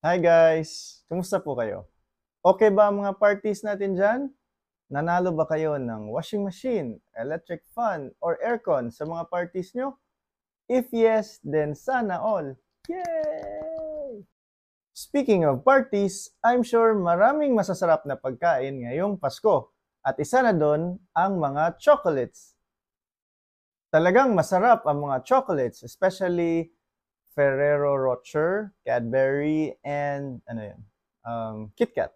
Hi guys! Kumusta po kayo? Okay ba ang mga parties natin dyan? Nanalo ba kayo ng washing machine, electric fan, or aircon sa mga parties nyo? If yes, then sana all! Yay! Speaking of parties, I'm sure maraming masasarap na pagkain ngayong Pasko. At isa na doon ang mga chocolates. Talagang masarap ang mga chocolates, especially Ferrero Rocher, Cadbury, and Kit Kat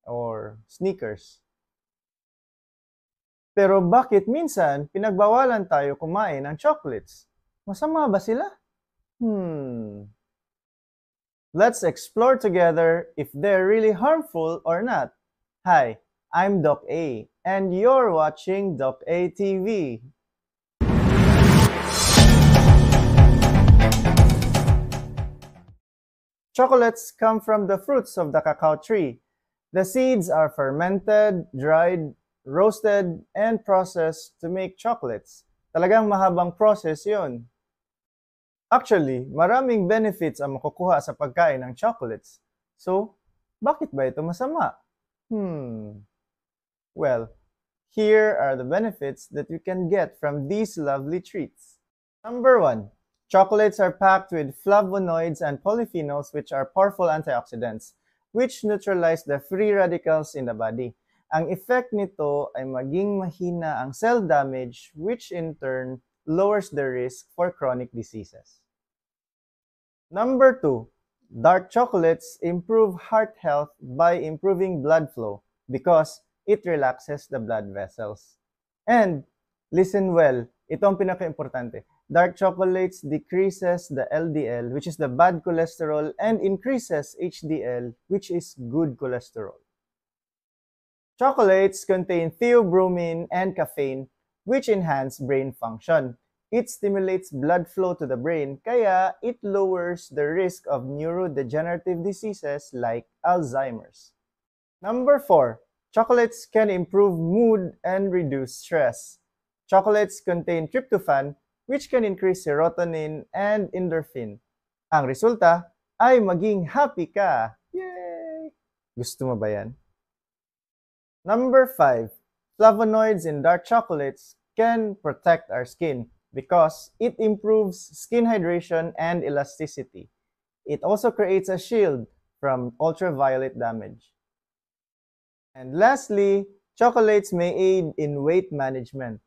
or Snickers. Pero bakit minsan pinagbawalan tayo kumain ng chocolates? Masama ba sila? Let's explore together if they're really harmful or not. Hi, I'm Doc A, and you're watching Doc A TV. Chocolates come from the fruits of the cacao tree. The seeds are fermented, dried, roasted, and processed to make chocolates. Talagang mahabang process yon. Actually, maraming benefits ang makukuha sa pagkain ng chocolates. So, bakit ba ito masama? Well, here are the benefits that you can get from these lovely treats. Number 1. Chocolates are packed with flavonoids and polyphenols, which are powerful antioxidants, which neutralize the free radicals in the body. Ang effect nito ay maging mahina ang cell damage, which in turn lowers the risk for chronic diseases. Number 2. Dark chocolates improve heart health by improving blood flow because it relaxes the blood vessels. And, listen well, ito ang pinaka-importante. Dark chocolates decreases the LDL, which is the bad cholesterol, and increases HDL, which is good cholesterol. Chocolates contain theobromine and caffeine, which enhance brain function. It stimulates blood flow to the brain, kaya it lowers the risk of neurodegenerative diseases like Alzheimer's. Number 4. Chocolates can improve mood and reduce stress. Chocolates contain tryptophan, which can increase serotonin and endorphin. Ang resulta ay maging happy ka. Yay! Gusto mo ba yan? Number 5. Flavonoids in dark chocolates can protect our skin because it improves skin hydration and elasticity. It also creates a shield from ultraviolet damage. And lastly, chocolates may aid in weight management.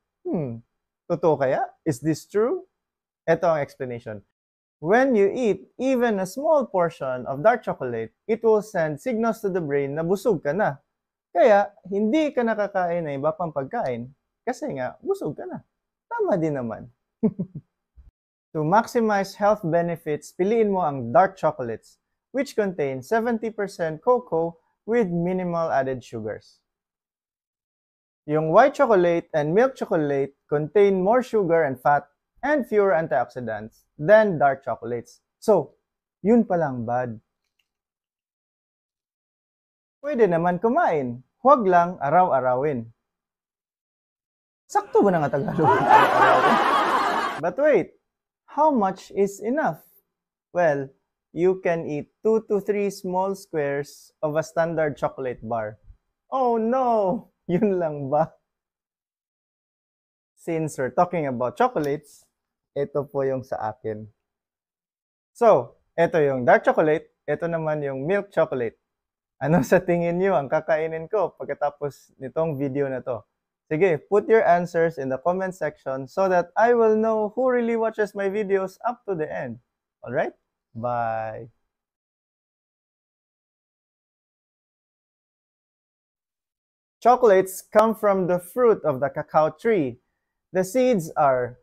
Totoo kaya? Is this true? Ito ang explanation. When you eat even a small portion of dark chocolate, it will send signals to the brain na busog ka na. Kaya, hindi ka nakakain ng iba pang pagkain kasi nga, busog ka na. Tama din naman. To maximize health benefits, piliin mo ang dark chocolates, which contain 70% cocoa with minimal added sugars. Yung white chocolate and milk chocolate contain more sugar and fat and fewer antioxidants than dark chocolates. So, yun palang bad. Pwede naman kumain, huwag lang araw-arawin. Sakto ba na nga Tagalog? Araw-arawin? But wait, how much is enough? Well, you can eat 2 to 3 small squares of a standard chocolate bar. Oh no! Yun lang ba? Since we're talking about chocolates, ito po yung sa akin. So, ito yung dark chocolate, ito naman yung milk chocolate. Ano sa tingin nyo ang kakainin ko pagkatapos nitong video na to? Sige, put your answers in the comment section so that I will know who really watches my videos up to the end. Alright? Bye! Chocolates come from the fruit of the cacao tree. The seeds are